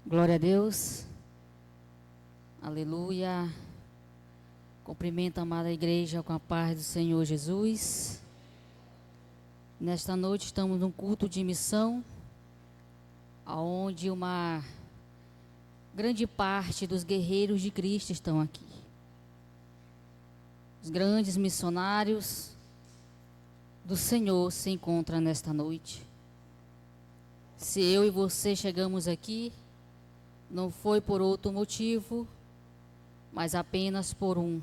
Glória a Deus. Aleluia. Cumprimento a amada igreja com a paz do Senhor Jesus. Nesta noite estamos num culto de missão, onde uma grande parte dos guerreiros de Cristo estão aqui. Os grandes missionários do Senhor se encontram nesta noite. Se eu e você chegamos aqui, não foi por outro motivo, mas apenas por um.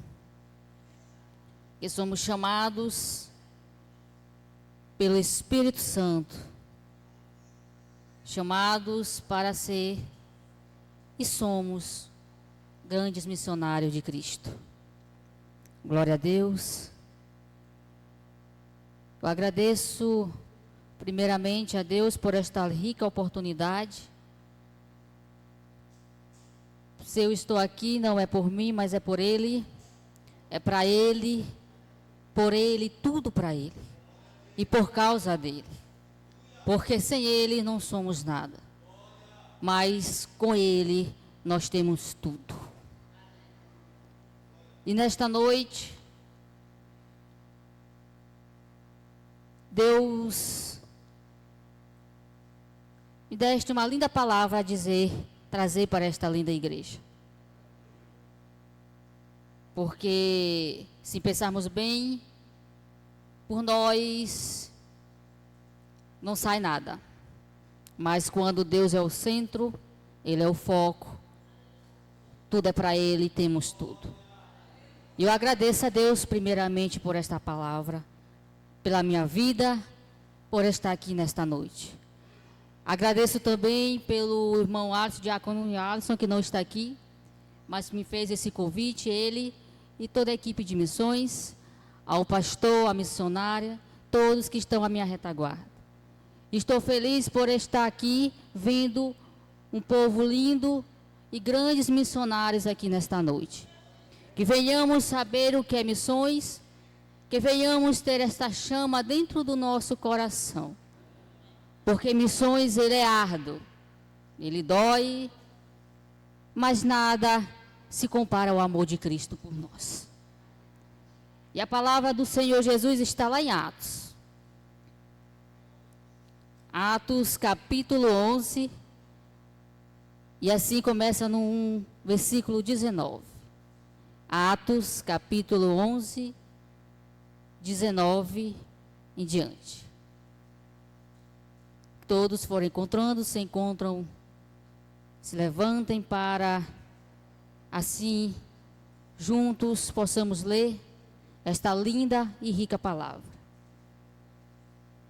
Que somos chamados pelo Espírito Santo, chamados para ser e somos grandes missionários de Cristo. Glória a Deus. Eu agradeço primeiramente a Deus por esta rica oportunidade. Se eu estou aqui, não é por mim, mas é por Ele, é para Ele, por Ele, tudo para Ele, e por causa dEle, porque sem Ele não somos nada, mas com Ele nós temos tudo. E nesta noite, Deus me deste uma linda palavra a dizer, trazer para esta linda igreja. Porque, se pensarmos bem, por nós não sai nada. Mas quando Deus é o centro, Ele é o foco, tudo é para Ele, temos tudo. E eu agradeço a Deus primeiramente por esta palavra, pela minha vida, por estar aqui nesta noite. Agradeço também pelo irmão Alisson, diácono Alisson, que não está aqui, mas me fez esse convite, ele e toda a equipe de missões, ao pastor, à missionária, todos que estão à minha retaguarda. Estou feliz por estar aqui, vendo um povo lindo e grandes missionários aqui nesta noite. Que venhamos saber o que é missões, que venhamos ter esta chama dentro do nosso coração. Porque missões, ele é árduo, ele dói, mas nada se compara ao amor de Cristo por nós. E a palavra do Senhor Jesus está lá em Atos. Atos capítulo 11, e assim começa no versículo 19. Atos capítulo 11, 19 em diante. Todos foram encontrando, se encontram, se levantem para, assim, juntos possamos ler esta linda e rica palavra.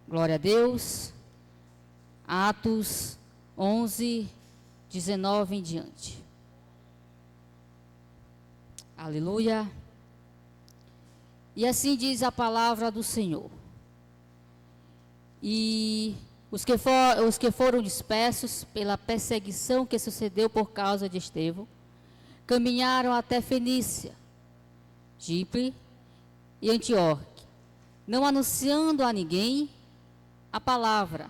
Glória a Deus. Atos 11, 19 em diante. Aleluia. E assim diz a palavra do Senhor. E os que foram dispersos pela perseguição que sucedeu por causa de Estevão, caminharam até Fenícia, Chipre e Antioquia, não anunciando a ninguém a palavra,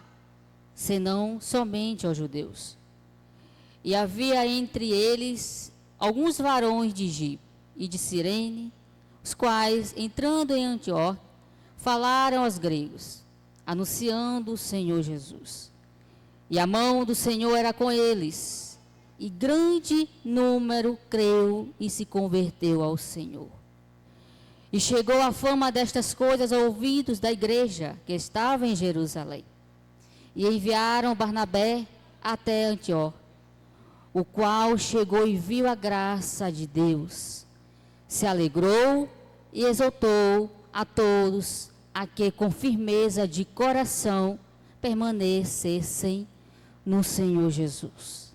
senão somente aos judeus. E havia entre eles alguns varões de Chipre e de Cirene, os quais, entrando em Antioquia, falaram aos gregos, anunciando o Senhor Jesus. E a mão do Senhor era com eles, e grande número creu e se converteu ao Senhor. E chegou a fama destas coisas aos ouvidos da igreja que estava em Jerusalém. E enviaram Barnabé até Antioquia, o qual chegou e viu a graça de Deus. Se alegrou e exortou a todos a que com firmeza de coração permanecessem no Senhor Jesus.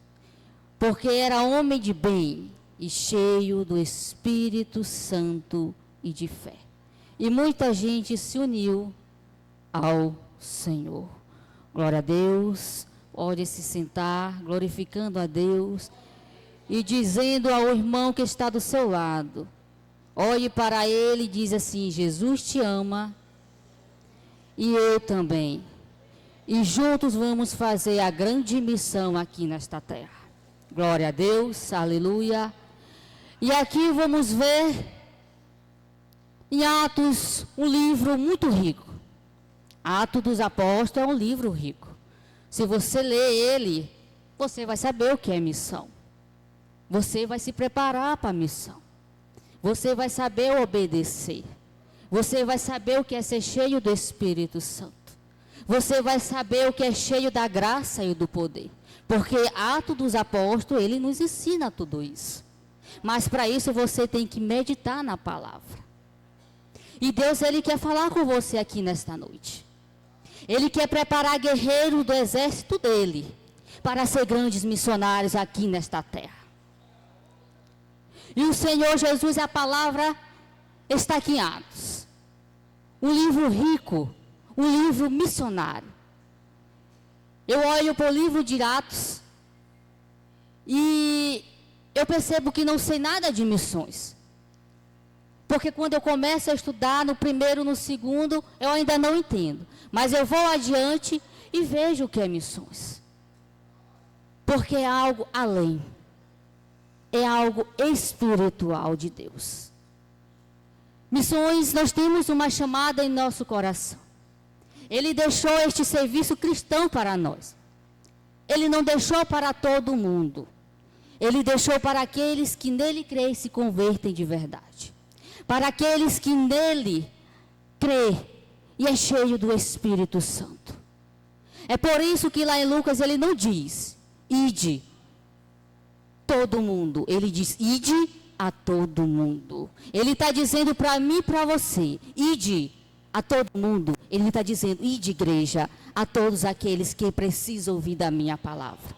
Porque era homem de bem e cheio do Espírito Santo e de fé. E muita gente se uniu ao Senhor. Glória a Deus. Pode se sentar, glorificando a Deus e dizendo ao irmão que está do seu lado, olhe para ele e diz assim: Jesus te ama e eu também. E juntos vamos fazer a grande missão aqui nesta terra. Glória a Deus, aleluia. E aqui vamos ver em Atos um livro muito rico. Atos dos Apóstolos é um livro rico. Se você ler ele, você vai saber o que é missão. Você vai se preparar para a missão. Você vai saber obedecer. Você vai saber o que é ser cheio do Espírito Santo. Você vai saber o que é cheio da graça e do poder. Porque Atos dos Apóstolos, ele nos ensina tudo isso. Mas para isso você tem que meditar na palavra. E Deus, ele quer falar com você aqui nesta noite. Ele quer preparar guerreiros do exército dele para ser grandes missionários aqui nesta terra. E o Senhor Jesus, a palavra está aqui em Atos. Um livro rico, um livro missionário. Eu olho para o livro de Atos e eu percebo que não sei nada de missões. Porque quando eu começo a estudar no primeiro, no segundo, eu ainda não entendo. Mas eu vou adiante e vejo o que é missões. Porque é algo além. É algo espiritual de Deus. Missões, nós temos uma chamada em nosso coração. Ele deixou este serviço cristão para nós. Ele não deixou para todo mundo. Ele deixou para aqueles que nele creem e se convertem de verdade. Para aqueles que nele creem e é cheio do Espírito Santo. É por isso que lá em Lucas ele não diz, ide todo mundo. Ele diz, ide a todo mundo. Ele está dizendo para mim e para você, ide a todo mundo. Ele está dizendo, ide igreja, a todos aqueles que precisam ouvir da minha palavra.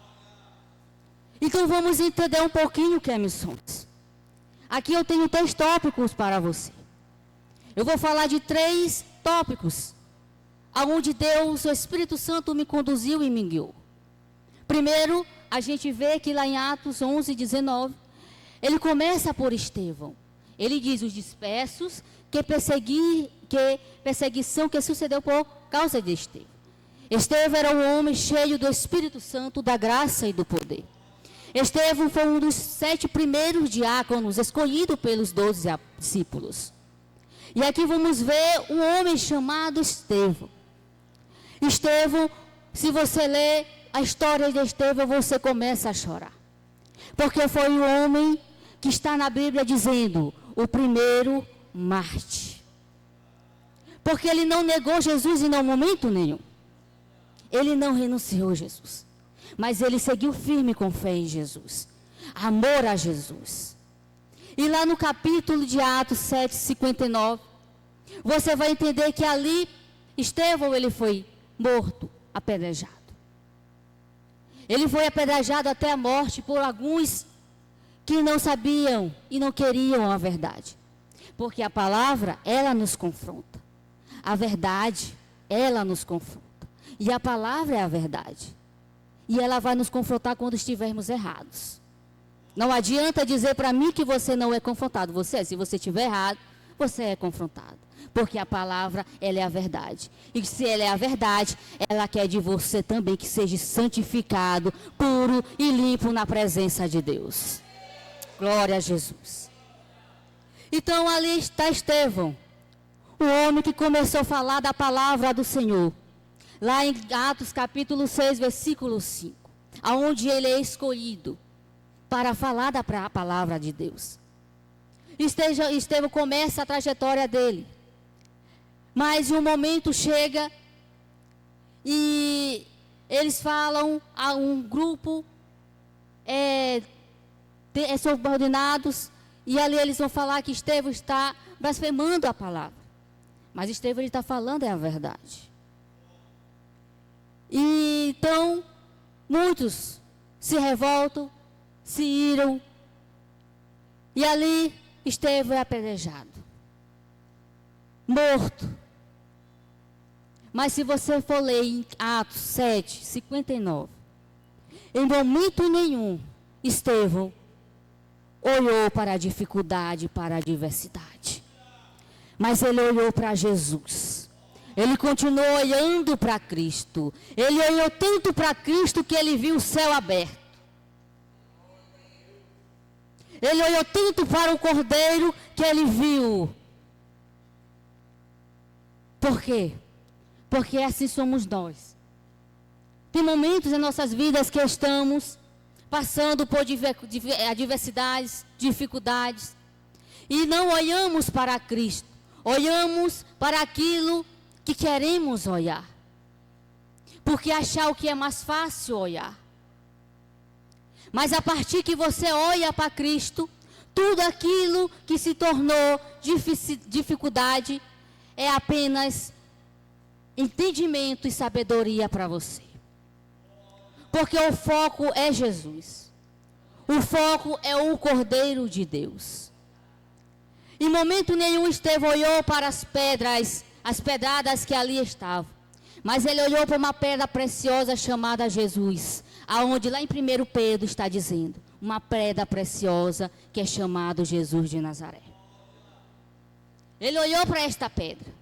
Então vamos entender um pouquinho o que é missões. Aqui eu tenho 3 tópicos para você. Eu vou falar de 3 tópicos, aonde Deus, o Espírito Santo me conduziu e me guiou. Primeiro, a gente vê que lá em Atos 11, 19, ele começa por Estevão. Ele diz, os dispersos, que perseguição que sucedeu por causa de Estevão. Estevão era um homem cheio do Espírito Santo, da graça e do poder. Estevão foi um dos 7 primeiros diáconos escolhido pelos 12 discípulos. E aqui vamos ver um homem chamado Estevão. Estevão, se você ler a história de Estevão, você começa a chorar. Porque foi o homem que está na Bíblia dizendo, o primeiro mártir. Porque ele não negou Jesus em momento nenhum. Ele não renunciou a Jesus. Mas ele seguiu firme com fé em Jesus. Amor a Jesus. E lá no capítulo de Atos 7, 59, você vai entender que ali, Estevão, ele foi morto, apedrejado. Ele foi apedrejado até a morte por alguns que não sabiam e não queriam a verdade. Porque a palavra, ela nos confronta. A verdade, ela nos confronta. E a palavra é a verdade. E ela vai nos confrontar quando estivermos errados. Não adianta dizer para mim que você não é confrontado. Se você estiver errado, você é confrontado. Porque a palavra, ela é a verdade. E se ela é a verdade, ela quer de você também que seja santificado, puro e limpo na presença de Deus. Glória a Jesus. Então ali está Estevão, o homem que começou a falar da palavra do Senhor. Lá em Atos capítulo 6, versículo 5. Aonde ele é escolhido para falar da palavra de Deus. Estevão começa a trajetória dele. Mas um momento chega e eles falam a um grupo subordinados. E ali eles vão falar que Estevão está blasfemando a palavra. Mas Estevão está falando a verdade. E então, muitos se revoltam, se iram. E ali, Estevão é apedrejado. Morto. Mas se você for ler em Atos 7, 59, em momento nenhum, Estevão olhou para a dificuldade, para a adversidade. Mas ele olhou para Jesus. Ele continuou olhando para Cristo. Ele olhou tanto para Cristo que ele viu o céu aberto. Ele olhou tanto para o cordeiro que ele viu. Por quê? Porque assim somos nós. Tem momentos em nossas vidas que estamos passando por adversidades, dificuldades, e não olhamos para Cristo, olhamos para aquilo que queremos olhar, porque achar o que é mais fácil olhar. Mas a partir que você olha para Cristo, tudo aquilo que se tornou dificuldade é apenas entendimento e sabedoria para você. Porque o foco é Jesus. O foco é o Cordeiro de Deus. Em momento nenhum Estevão olhou para as pedras, as pedradas que ali estavam. Mas ele olhou para uma pedra preciosa chamada Jesus. Aonde lá em 1 Pedro está dizendo. Uma pedra preciosa que é chamada Jesus de Nazaré. Ele olhou para esta pedra.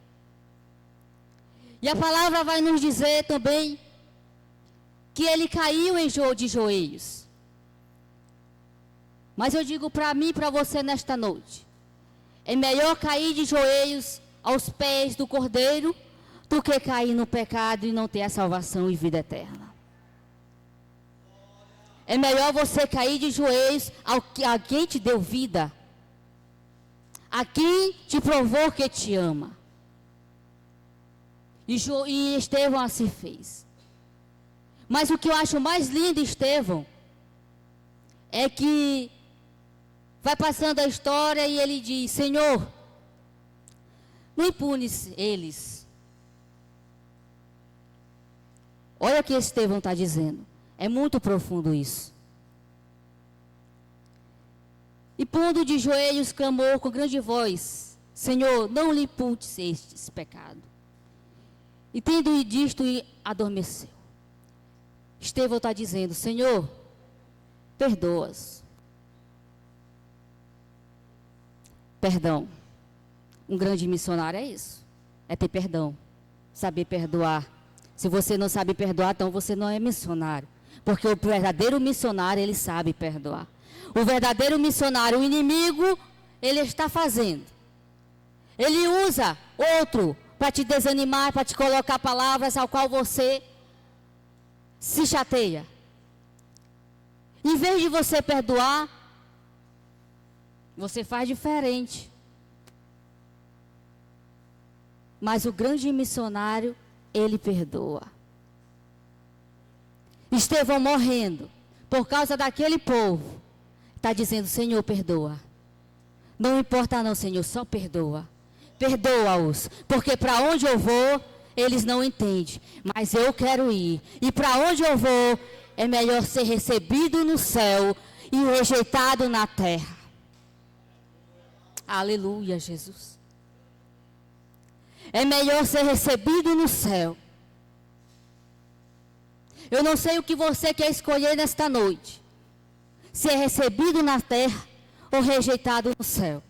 E a palavra vai nos dizer também que ele caiu de joelhos. Mas eu digo para mim e para você nesta noite. É melhor cair de joelhos aos pés do Cordeiro do que cair no pecado e não ter a salvação e vida eterna. É melhor você cair de joelhos a quem te deu vida. A quem te provou que te ama. E Estevão assim fez. Mas o que eu acho mais lindo, Estevão, é que vai passando a história e ele diz: Senhor, não impunes eles. Olha o que Estevão está dizendo. É muito profundo isso. E pondo de joelhos, clamou com grande voz: Senhor, não lhe imputes este pecado. E tendo disto, adormeceu. Estevão está dizendo: Senhor, perdoa-os. Perdão. Um grande missionário é isso. É ter perdão. Saber perdoar. Se você não sabe perdoar, então você não é missionário. Porque o verdadeiro missionário, ele sabe perdoar. O verdadeiro missionário, o inimigo, ele está fazendo. Ele usa outro para te desanimar, para te colocar palavras ao qual você se chateia. Em vez de você perdoar, você faz diferente. Mas o grande missionário, ele perdoa. Estevão morrendo, por causa daquele povo, está dizendo: Senhor, perdoa. Não importa não, Senhor, só perdoa. Perdoa-os, porque para onde eu vou, eles não entendem, mas eu quero ir. E para onde eu vou, é melhor ser recebido no céu e rejeitado na terra. Aleluia, Jesus. É melhor ser recebido no céu. Eu não sei o que você quer escolher nesta noite. Se é recebido na terra ou rejeitado no céu.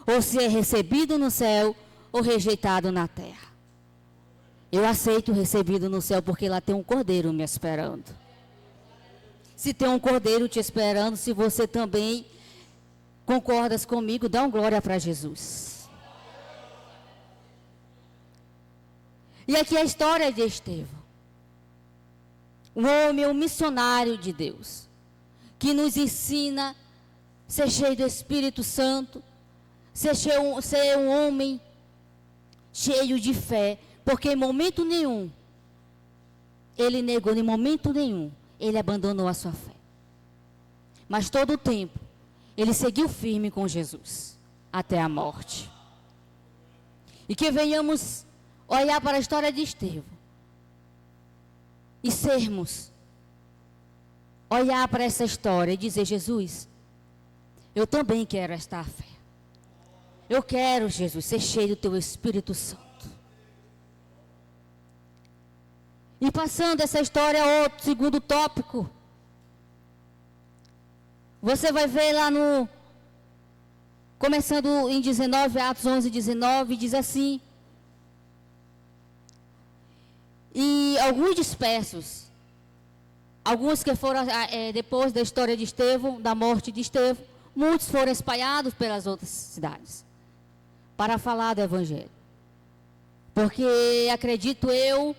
Ou se é recebido no céu ou rejeitado na terra. Eu aceito o recebido no céu porque lá tem um cordeiro me esperando. Se tem um cordeiro te esperando, se você também concordas comigo, dá uma glória para Jesus. E aqui é a história de Estevão. Um homem, um missionário de Deus. Que nos ensina a ser cheio do Espírito Santo. Ser um homem cheio de fé. Porque em momento nenhum, ele negou, em momento nenhum, ele abandonou a sua fé. Mas todo o tempo, ele seguiu firme com Jesus, até a morte. E que venhamos olhar para a história de Estevão, e olhar para essa história e dizer: Jesus, eu também quero esta fé. Eu quero, Jesus, ser cheio do teu Espírito Santo. E passando essa história, outro segundo tópico. Você vai ver lá começando em 19, Atos 11, 19, diz assim: e alguns dispersos, alguns que foram depois da história de Estevão, da morte de Estevão, muitos foram espalhados pelas outras cidades para falar do Evangelho. Porque acredito eu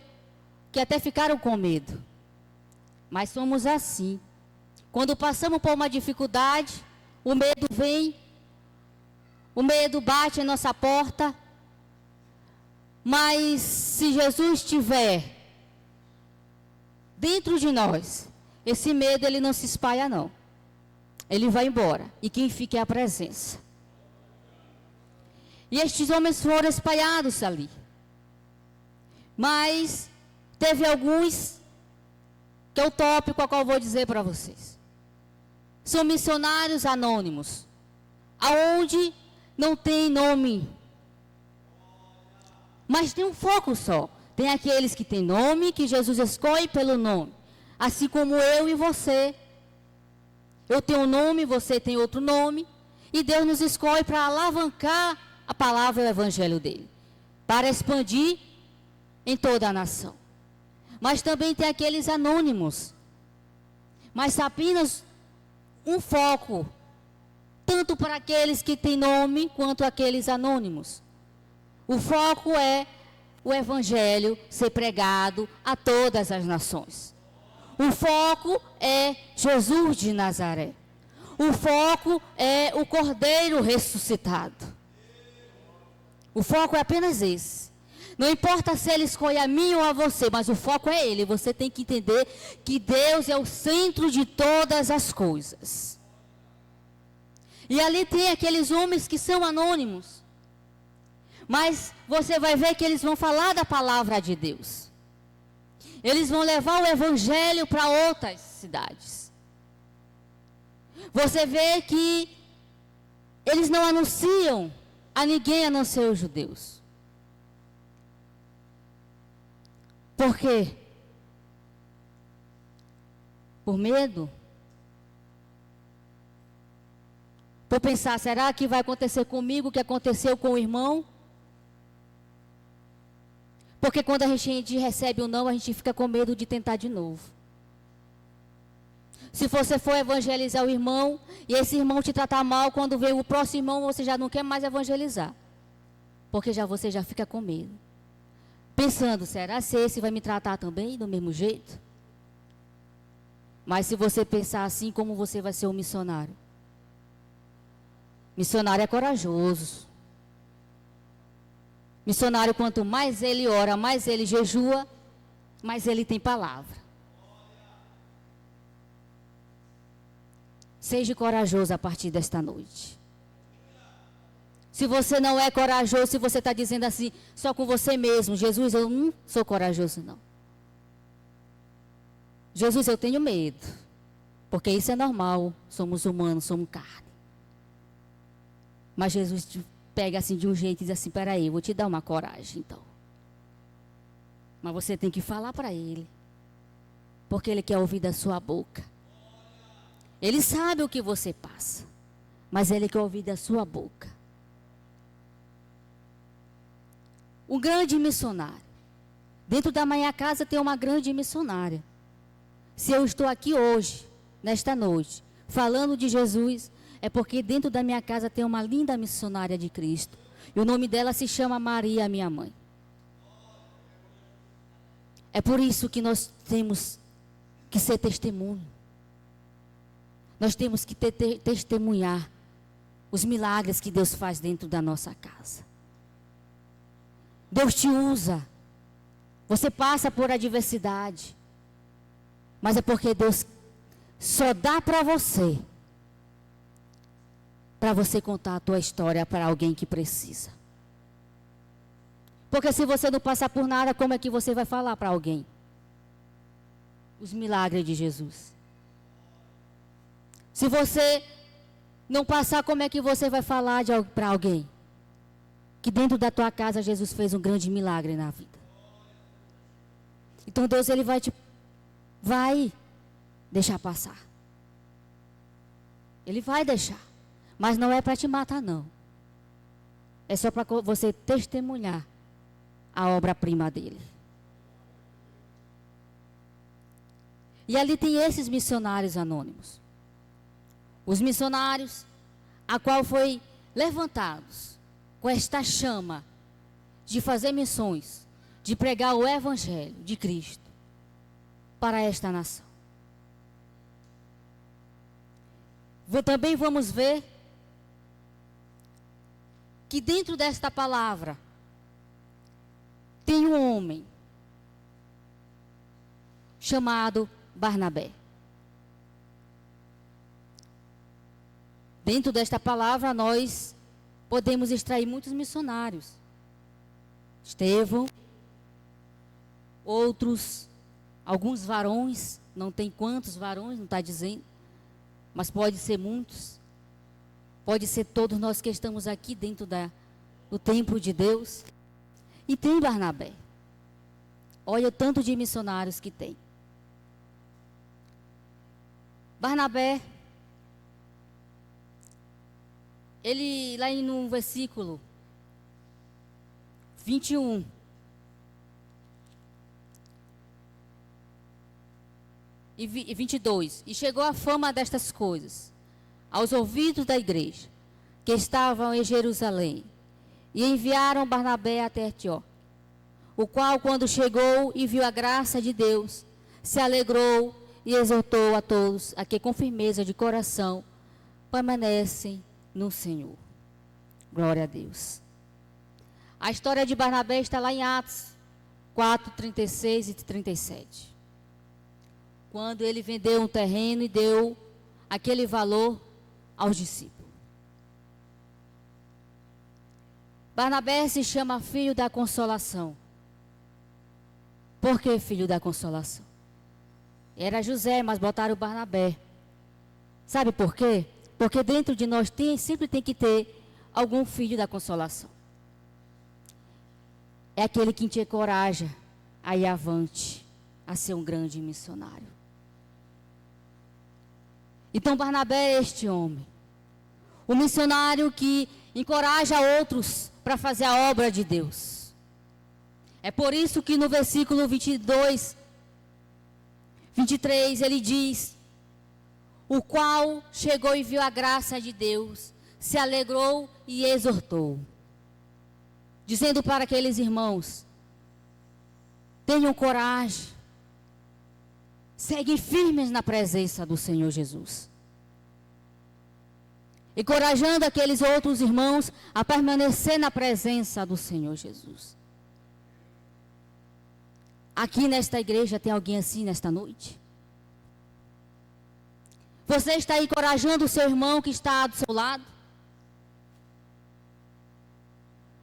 que até ficaram com medo. Mas somos assim. Quando passamos por uma dificuldade, o medo vem, o medo bate em nossa porta. Mas se Jesus estiver dentro de nós, esse medo ele não se espalha não. Ele vai embora. E quem fica é a presença. E estes homens foram espalhados ali. Mas teve alguns, que é o tópico a qual eu vou dizer para vocês. São missionários anônimos. Aonde não tem nome. Mas tem um foco só. Tem aqueles que têm nome, que Jesus escolhe pelo nome. Assim como eu e você. Eu tenho um nome, você tem outro nome. E Deus nos escolhe para alavancar a palavra e o evangelho dele. Para expandir em toda a nação. Mas também tem aqueles anônimos. Mas apenas um foco. Tanto para aqueles que têm nome, quanto aqueles anônimos. O foco é o evangelho ser pregado a todas as nações. O foco é Jesus de Nazaré. O foco é o Cordeiro ressuscitado. O foco é apenas esse. Não importa se ele escolhe a mim ou a você, mas o foco é ele. Você tem que entender que Deus é o centro de todas as coisas. E ali tem aqueles homens que são anônimos. Mas você vai ver que eles vão falar da palavra de Deus. Eles vão levar o evangelho para outras cidades. Você vê que eles não anunciam a ninguém a não ser os judeus. Por quê? Por medo? Por pensar, será que vai acontecer comigo o que aconteceu com o irmão? Porque quando a gente recebe o não, a gente fica com medo de tentar de novo. Se você for evangelizar o irmão, e esse irmão te tratar mal, quando vem o próximo irmão, você já não quer mais evangelizar. Porque você já fica com medo. Pensando, será se esse vai me tratar também do mesmo jeito? Mas se você pensar assim, como você vai ser um missionário? Missionário é corajoso. Missionário, quanto mais ele ora, mais ele jejua, mais ele tem palavra. Seja corajoso a partir desta noite. Se você não é corajoso, se você está dizendo assim, só com você mesmo, Jesus, eu não sou corajoso não. Jesus, eu tenho medo. Porque isso é normal, somos humanos, somos carne. Mas Jesus te pega assim de um jeito e diz assim, peraí, eu vou te dar uma coragem então. Mas você tem que falar para ele. Porque ele quer ouvir da sua boca. Ele sabe o que você passa. Mas ele quer ouvir da sua boca. Um grande missionário. Dentro da minha casa tem uma grande missionária. Se eu estou aqui hoje, nesta noite, falando de Jesus, é porque dentro da minha casa tem uma linda missionária de Cristo. E o nome dela se chama Maria, minha mãe. É por isso que nós temos que ser testemunho. Nós temos que testemunhar os milagres que Deus faz dentro da nossa casa. Deus te usa. Você passa por adversidade. Mas é porque Deus só dá para você contar a tua história para alguém que precisa. Porque se você não passar por nada, como é que você vai falar para alguém os milagres de Jesus? Se você não passar, como é que você vai falar para alguém que dentro da tua casa Jesus fez um grande milagre na vida? Então Deus ele vai deixar passar. Ele vai deixar. Mas não é para te matar, não. É só para você testemunhar a obra-prima dele. E ali tem esses missionários anônimos. Os missionários a qual foi levantados com esta chama de fazer missões, de pregar o evangelho de Cristo para esta nação. Também vamos ver que dentro desta palavra tem um homem chamado Barnabé. Dentro desta palavra nós podemos extrair muitos missionários. Estevão, outros, alguns varões, não tem quantos varões, não está dizendo, mas pode ser muitos. Pode ser todos nós que estamos aqui dentro do templo de Deus. E tem Barnabé. Olha o tanto de missionários que tem. Barnabé, ele lá no versículo 21, e 22, e chegou a fama destas coisas aos ouvidos da igreja, que estavam em Jerusalém, e enviaram Barnabé até Antioquia, o qual, quando chegou e viu a graça de Deus, se alegrou e exortou a todos a que com firmeza de coração permanecem no Senhor. Glória a Deus. A história de Barnabé está lá em Atos 4, 36 e 37. Quando ele vendeu um terreno e deu aquele valor aos discípulos. Barnabé se chama filho da consolação. Por que filho da consolação? Era José, mas botaram Barnabé. Sabe por quê? Porque dentro de nós sempre tem que ter algum filho da consolação. É aquele que te encoraja a ir avante, a ser um grande missionário. Então Barnabé é este homem. O missionário que encoraja outros para fazer a obra de Deus. É por isso que no versículo 22, 23, ele diz: o qual chegou e viu a graça de Deus, se alegrou e exortou, dizendo para aqueles irmãos: tenham coragem, seguem firmes na presença do Senhor Jesus. Encorajando aqueles outros irmãos a permanecer na presença do Senhor Jesus. Aqui nesta igreja tem alguém assim nesta noite? Você está encorajando o seu irmão que está do seu lado?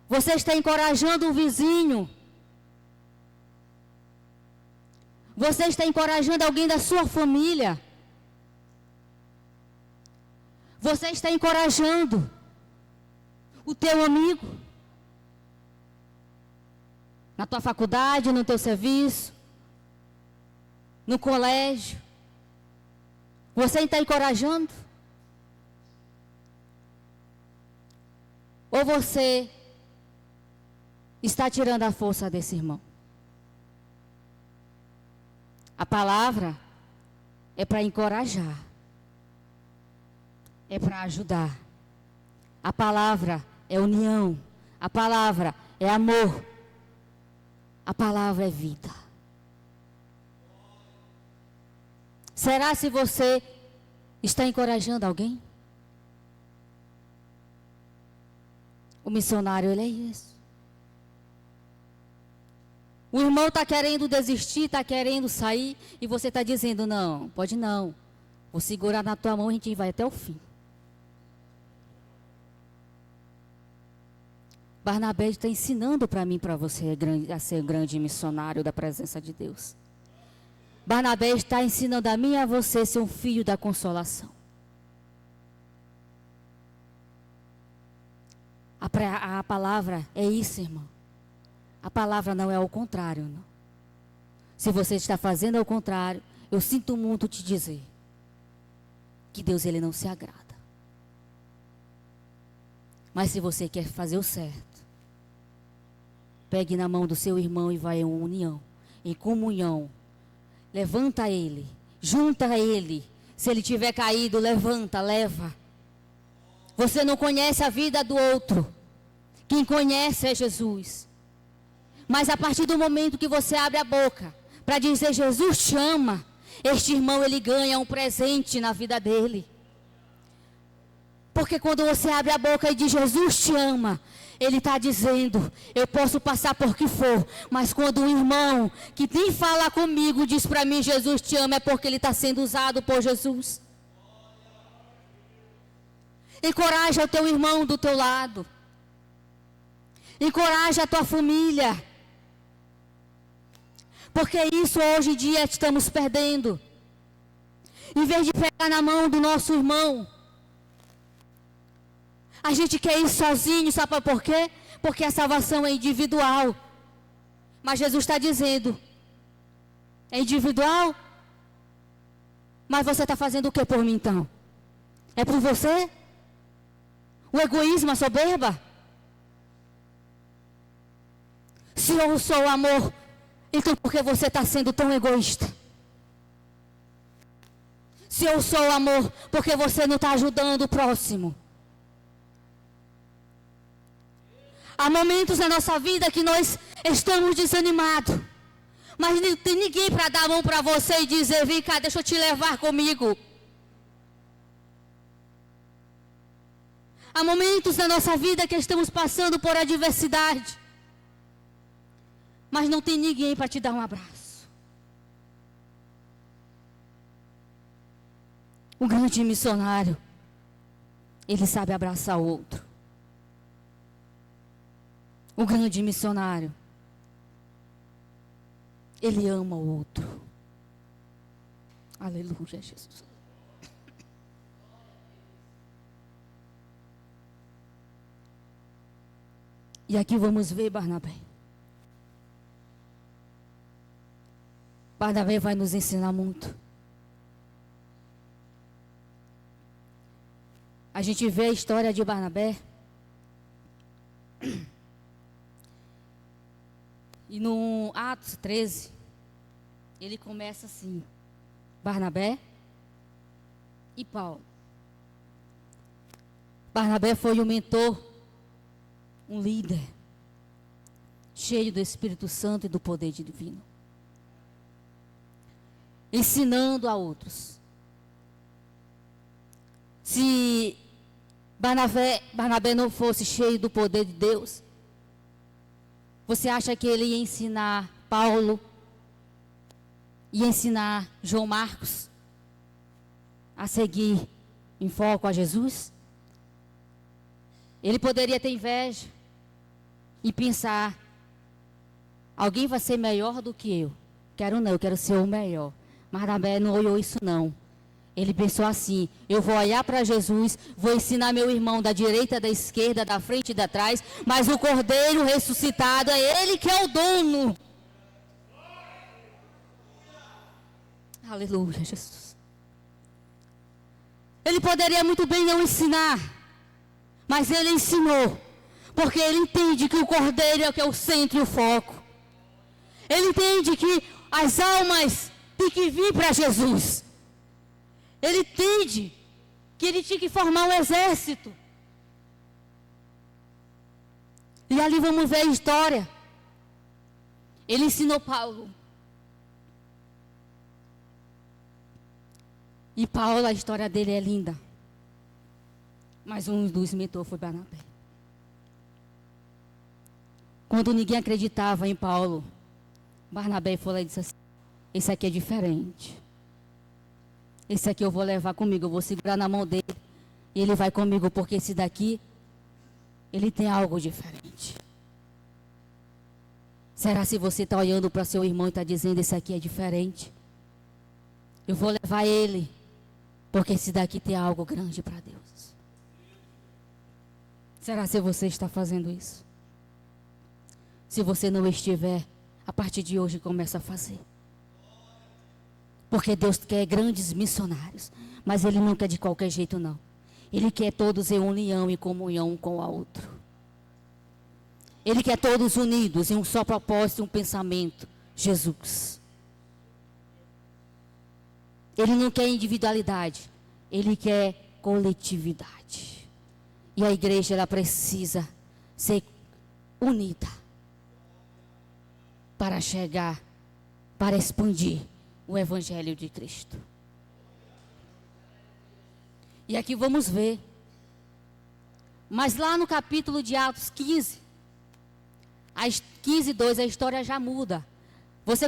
Você está encorajando o vizinho? Você está encorajando alguém da sua família? Você está encorajando o teu amigo? Na tua faculdade, no teu serviço, no colégio? Você está encorajando? Ou você está tirando a força desse irmão? A palavra é para encorajar. É para ajudar. A palavra é união. A palavra é amor. A palavra é vida. Será se você está encorajando alguém? O missionário, ele é isso. O irmão está querendo desistir, está querendo sair, e você está dizendo: não, pode não. Vou segurar na tua mão e a gente vai até o fim. Barnabé está ensinando para mim e para você a ser grande missionário da presença de Deus. Barnabé está ensinando a mim e a você a ser um filho da consolação. A palavra é isso, irmão. A palavra não é ao contrário, não. Se você está fazendo ao contrário, eu sinto muito te dizer que Deus, ele não se agrada. Mas se você quer fazer o certo, pegue na mão do seu irmão e vai em união, em comunhão. Levanta ele, junta ele. Se ele tiver caído, levanta, leva. Você não conhece a vida do outro. Quem conhece é Jesus. Mas a partir do momento que você abre a boca para dizer Jesus te ama, este irmão ele ganha um presente na vida dele. Porque quando você abre a boca e diz Jesus te ama, ele está dizendo, eu posso passar por que for, mas quando um irmão que nem fala comigo diz para mim Jesus te ama, é porque ele está sendo usado por Jesus. Encoraja o teu irmão do teu lado. Encoraja a tua família. Porque isso hoje em dia estamos perdendo. Em vez de pegar na mão do nosso irmão, a gente quer ir sozinho, sabe por quê? Porque a salvação é individual. Mas Jesus está dizendo, é individual? Mas você está fazendo o que por mim então? É por você? O egoísmo, a soberba? Se eu sou o amor, então por que você está sendo tão egoísta? Se eu sou o amor, por que você não está ajudando o próximo? Há momentos na nossa vida que nós estamos desanimados. Mas não tem ninguém para dar a mão para você e dizer, vem cá, deixa eu te levar comigo. Há momentos na nossa vida que estamos passando por adversidade. Mas não tem ninguém para te dar um abraço. O grande missionário, ele sabe abraçar o outro. O grande missionário, ele ama o outro. Aleluia, Jesus. E aqui vamos ver Barnabé. Barnabé vai nos ensinar muito. A gente vê a história de Barnabé. E no Atos 13, ele começa assim: Barnabé e Paulo. Barnabé foi um mentor, um líder, cheio do Espírito Santo e do poder divino, ensinando a outros. Se Barnabé não fosse cheio do poder de Deus, você acha que ele ia ensinar Paulo, ia ensinar João Marcos a seguir em foco a Jesus? Ele poderia ter inveja e pensar, alguém vai ser melhor do que eu. Quero não, eu quero ser o melhor. Mas Barnabé não olhou isso não. Ele pensou assim, eu vou olhar para Jesus, vou ensinar meu irmão da direita, da esquerda, da frente e da trás, mas o Cordeiro ressuscitado é ele que é o dono. Aleluia, Jesus. Ele poderia muito bem não ensinar, mas ele ensinou, porque ele entende que o Cordeiro é o que é o centro e o foco. Ele entende que as almas têm que vir para Jesus. Ele entende que ele tinha que formar um exército. E ali vamos ver a história. Ele ensinou Paulo. E Paulo, a história dele é linda. Mas um dos mentores foi Barnabé. Quando ninguém acreditava em Paulo, Barnabé foi lá e disse assim, esse aqui é diferente. Esse aqui eu vou levar comigo, eu vou segurar na mão dele. E ele vai comigo, porque esse daqui, ele tem algo diferente. Será se você está olhando para seu irmão e está dizendo, esse aqui é diferente? Eu vou levar ele, porque esse daqui tem algo grande para Deus. Será se você está fazendo isso? Se você não estiver, a partir de hoje começa a fazer. Porque Deus quer grandes missionários, mas Ele não quer de qualquer jeito não. Ele quer todos em união e comunhão um com o outro. Ele quer todos unidos em um só propósito, um pensamento, Jesus. Ele não quer individualidade, Ele quer coletividade. E a igreja, ela precisa ser unida para chegar, para expandir o Evangelho de Cristo. E aqui vamos ver. Mas lá no capítulo de Atos 15, 15:2, a história já muda. Você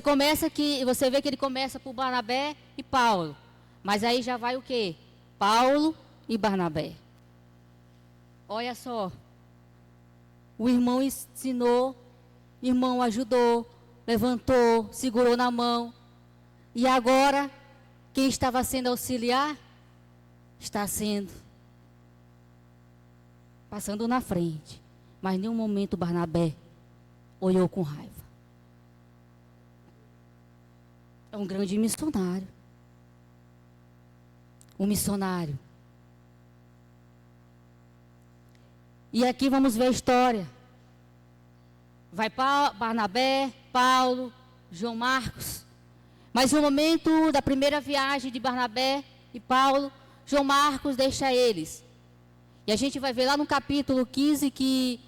vê que ele começa por Barnabé e Paulo. Mas aí já vai o quê? Paulo e Barnabé. Olha só. O irmão ensinou, o irmão ajudou, levantou, segurou na mão. E agora, quem estava sendo auxiliar, está passando na frente. Mas em nenhum momento Barnabé olhou com raiva. É um grande missionário. Um missionário. E aqui vamos ver a história. Vai Barnabé, Paulo, João Marcos. Mas no momento da primeira viagem de Barnabé e Paulo, João Marcos deixa eles. E a gente vai ver lá no capítulo 15 que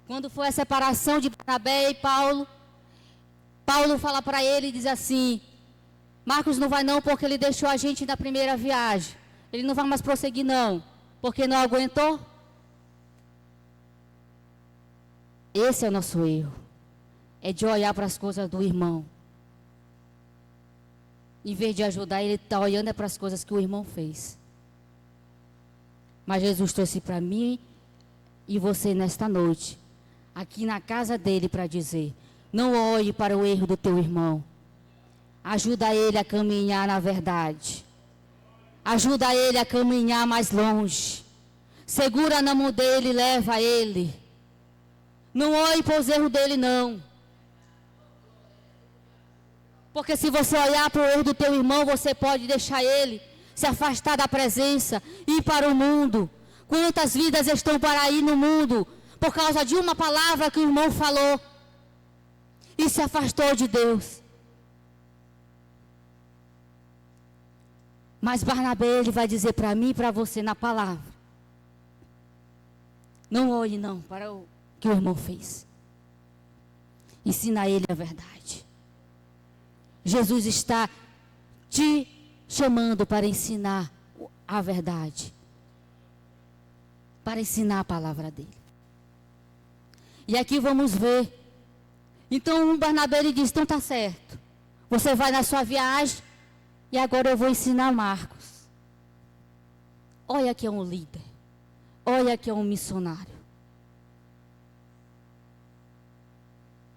quando foi a separação de Barnabé e Paulo, Paulo fala para ele e diz assim: Marcos não vai não porque ele deixou a gente na primeira viagem. Ele não vai mais prosseguir não, porque não aguentou. Esse é o nosso erro. É de olhar para as coisas do irmão. Em vez de ajudar, ele está olhando para as coisas que o irmão fez. Mas Jesus trouxe para mim e você nesta noite, aqui na casa dele, para dizer: não olhe para o erro do teu irmão. Ajuda ele a caminhar na verdade. Ajuda ele a caminhar mais longe. Segura na mão dele e leva ele. Não olhe para os erros dele, não. Porque se você olhar para o erro do teu irmão, você pode deixar ele se afastar da presença, ir para o mundo. Quantas vidas estão para aí no mundo por causa de uma palavra que o irmão falou e se afastou de Deus? Mas Barnabé, ele vai dizer para mim e para você na palavra: não olhe não para o que o irmão fez. Ensina a ele a verdade. Jesus está te chamando para ensinar a verdade. Para ensinar a palavra dele. E aqui vamos ver. Então o Barnabé, ele diz: então tá certo. Você vai na sua viagem e agora eu vou ensinar Marcos. Olha que é um líder. Olha que é um missionário.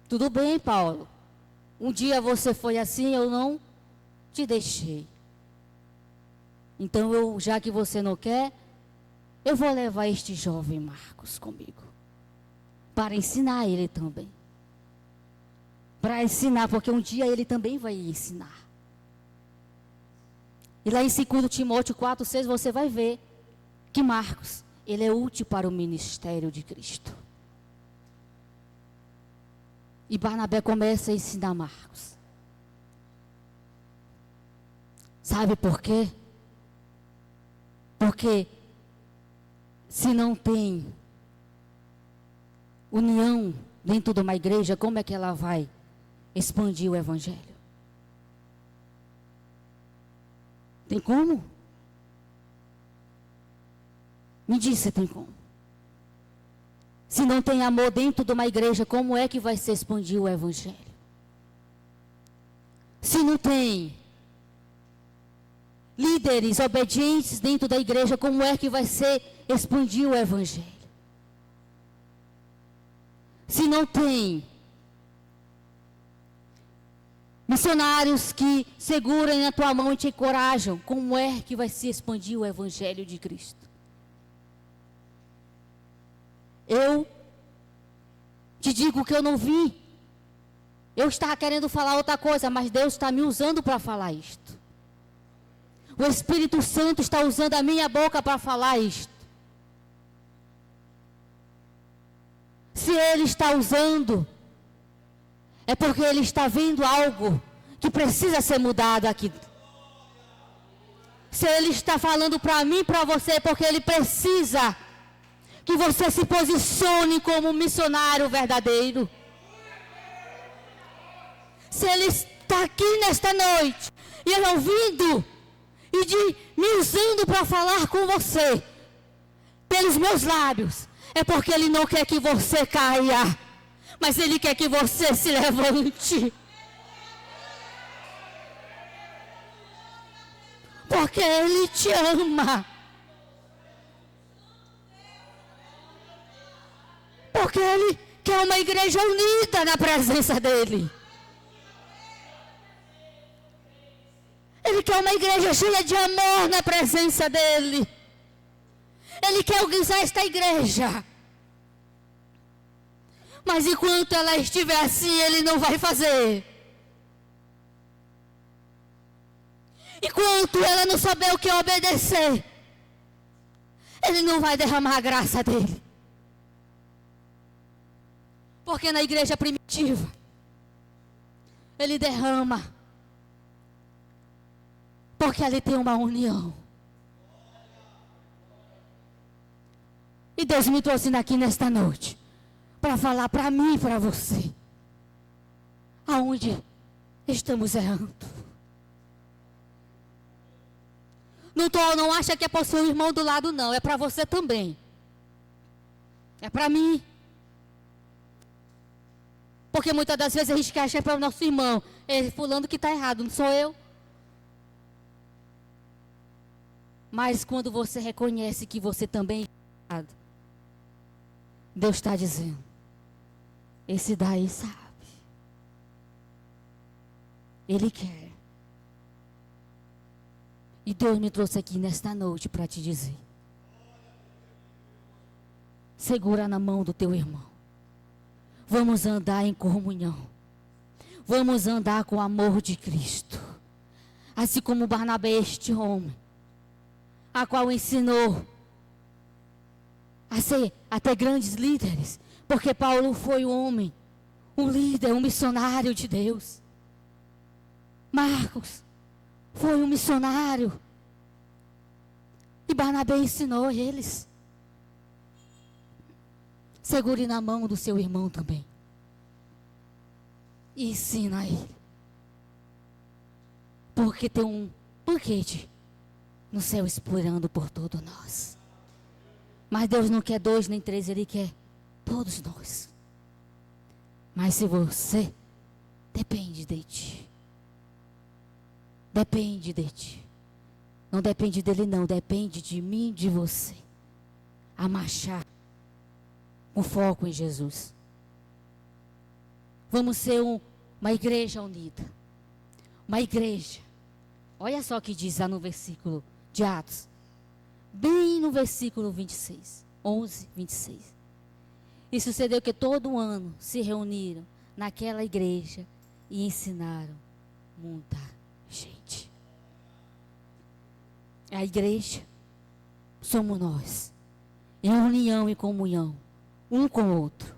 Tudo bem, Paulo. Um dia você foi assim, eu não te deixei. Então, já que você não quer, eu vou levar este jovem Marcos comigo. Para ensinar ele também. Para ensinar, porque um dia ele também vai ensinar. E lá em 2 Timóteo 4:6 você vai ver que Marcos, ele é útil para o ministério de Cristo. E Barnabé começa a ensinar Marcos. Sabe por quê? Porque se não tem união dentro de uma igreja, como é que ela vai expandir o evangelho? Tem como? Me diz se tem como. Se não tem amor dentro de uma igreja, como é que vai se expandir o evangelho? Se não tem líderes obedientes dentro da igreja, como é que vai ser expandir o evangelho? Se não tem missionários que segurem a tua mão e te encorajam, como é que vai se expandir o evangelho de Cristo? Eu te digo que eu não vi. Eu estava querendo falar outra coisa, mas Deus está me usando para falar isto. O Espírito Santo está usando a minha boca para falar isto. Se Ele está usando, é porque Ele está vendo algo que precisa ser mudado aqui. Se Ele está falando para mim e para você, porque Ele precisa que você se posicione como um missionário verdadeiro. Se Ele está aqui nesta noite, e Ele ouvindo, e me usando para falar com você, pelos meus lábios, é porque Ele não quer que você caia, mas Ele quer que você se levante. Porque Ele te ama. Porque Ele quer uma igreja unida na presença dEle. Ele quer uma igreja cheia de amor na presença dEle. Ele quer usar esta igreja. Mas enquanto ela estiver assim, Ele não vai fazer. Enquanto ela não saber o que obedecer, Ele não vai derramar a graça dEle. Porque na igreja primitiva, Ele derrama. Porque ali tem uma união. E Deus me trouxe aqui nesta noite para falar para mim e para você aonde estamos errando. Não acha que é para o seu irmão do lado, não. É para você também. É para mim. Porque muitas das vezes a gente acha que é para o nosso irmão. É fulano que está errado, não sou eu. Mas quando você reconhece que você também está errado, Deus está dizendo, esse daí sabe. Ele quer. E Deus me trouxe aqui nesta noite para te dizer. Segura na mão do teu irmão. Vamos andar em comunhão. Vamos andar com o amor de Cristo. Assim como Barnabé, este homem, a qual ensinou a ter grandes líderes. Porque Paulo foi um homem, um líder, um missionário de Deus. Marcos foi um missionário. E Barnabé ensinou eles. Segure na mão do seu irmão também. E ensina ele. Porque tem um banquete no céu esperando por todos nós. Mas Deus não quer 2 nem 3, Ele quer todos nós. Mas se você, depende de ti. Depende de ti. Não depende dele não, depende de mim, de você. A marchar com foco em Jesus. Vamos ser uma igreja unida. Uma igreja. Olha só o que diz lá no versículo de Atos. Bem no versículo 26. 11, 26. E sucedeu que todo ano se reuniram naquela igreja e ensinaram muita gente. A igreja somos nós. Em união e comunhão. Um com o outro.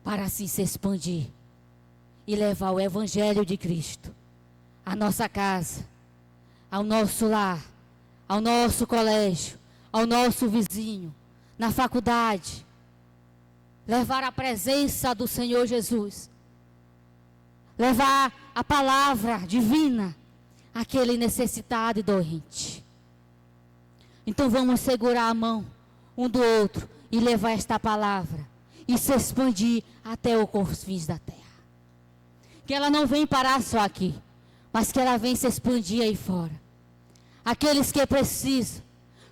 Para assim se expandir. E levar o evangelho de Cristo. À nossa casa. Ao nosso lar. Ao nosso colégio. Ao nosso vizinho. Na faculdade. Levar a presença do Senhor Jesus. Levar a palavra divina àquele necessitado e doente. Então vamos segurar a mão um do outro e levar esta palavra e se expandir até os confins da terra. Que ela não vem parar só aqui, mas que ela vem se expandir aí fora. Aqueles que precisam.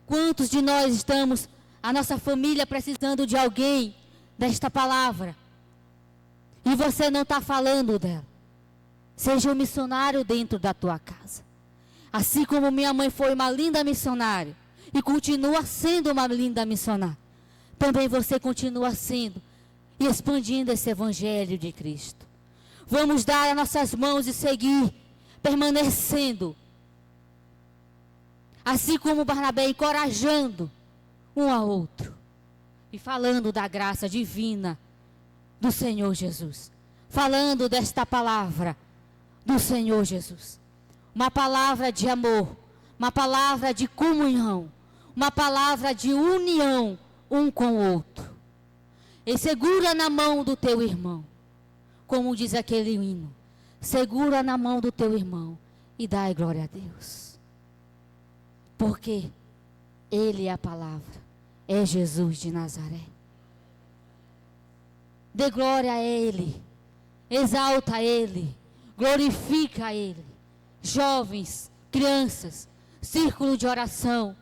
Quantos de nós estamos, a nossa família precisando de alguém desta palavra? E você não está falando dela. Seja um missionário dentro da tua casa. Assim como minha mãe foi uma linda missionária e continua sendo uma linda missionária, também você continua sendo e expandindo esse evangelho de Cristo. Vamos dar as nossas mãos e seguir, permanecendo. Assim como Barnabé, encorajando um ao outro e falando da graça divina do Senhor Jesus. Falando desta palavra do Senhor Jesus. Uma palavra de amor, uma palavra de comunhão, uma palavra de união um com o outro. E segura na mão do teu irmão, como diz aquele hino, segura na mão do teu irmão e dai glória a Deus. Porque Ele é a palavra, é Jesus de Nazaré. Dê glória a Ele, exalta a Ele, glorifica a Ele. Jovens, crianças, círculo de oração,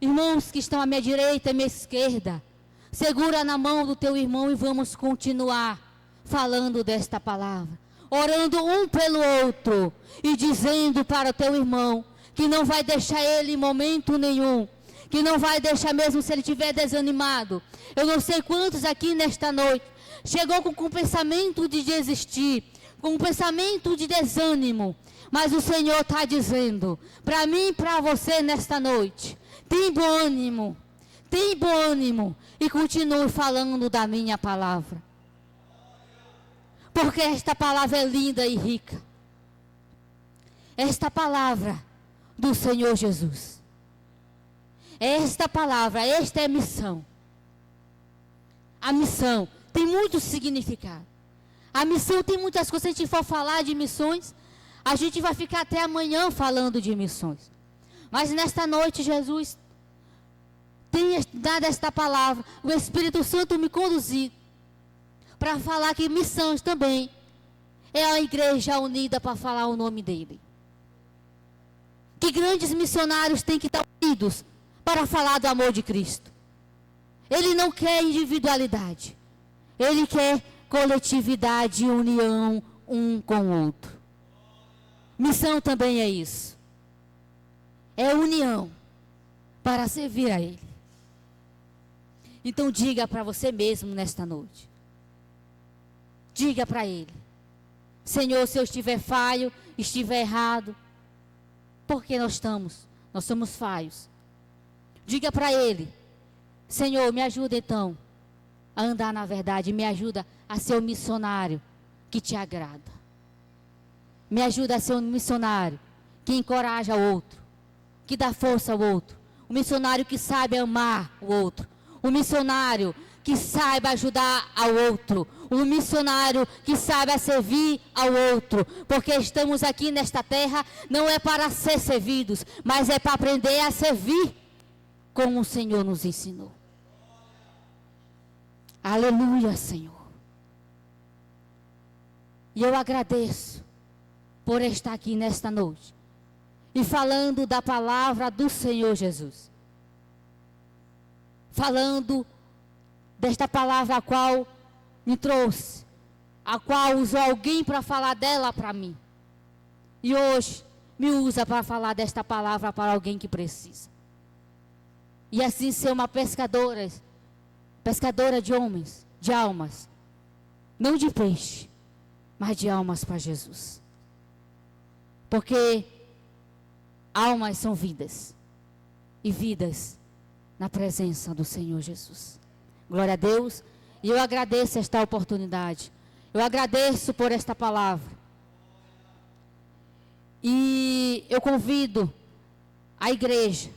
irmãos que estão à minha direita e à minha esquerda, segura na mão do teu irmão e vamos continuar falando desta palavra, orando um pelo outro e dizendo para o teu irmão que não vai deixar ele em momento nenhum, que não vai deixar mesmo se ele estiver desanimado. Eu não sei quantos aqui nesta noite chegou com o pensamento de desistir, com o pensamento de desânimo, mas o Senhor está dizendo para mim e para você nesta noite, tem bom ânimo e continue falando da minha palavra, porque esta palavra é linda e rica, esta palavra do Senhor Jesus, esta palavra, esta é a missão. A missão tem muito significado. A missão tem muitas coisas. Se a gente for falar de missões, a gente vai ficar até amanhã falando de missões. Mas nesta noite, Jesus tem dado esta palavra. O Espírito Santo me conduziu para falar que missões também é a igreja unida para falar o nome dele. Que grandes missionários têm que estar unidos para falar do amor de Cristo. Ele não quer individualidade. Ele quer coletividade e união um com o outro. Missão também é isso. É união para servir a Ele. Então diga para você mesmo nesta noite. Diga para Ele. Senhor, se eu estiver falho, estiver errado, porque nós somos falhos. Diga para Ele. Senhor, me ajuda então a andar na verdade, me ajuda a ser um missionário que te agrada. Me ajuda a ser um missionário que encoraja o outro, que dá força ao outro. Um missionário que sabe amar o outro. Um missionário que saiba ajudar ao outro. Um missionário que saiba servir ao outro. Porque estamos aqui nesta terra não é para ser servidos, mas é para aprender a servir como o Senhor nos ensinou. Aleluia, Senhor. E eu agradeço por estar aqui nesta noite e falando da palavra do Senhor Jesus. Falando desta palavra a qual me trouxe, a qual usou alguém para falar dela para mim. E hoje me usa para falar desta palavra para alguém que precisa. E assim ser uma pescadora de homens, de almas, não de peixe, mas de almas para Jesus. Porque almas são vidas, e vidas na presença do Senhor Jesus. Glória a Deus, e eu agradeço esta oportunidade, eu agradeço por esta palavra, e eu convido a igreja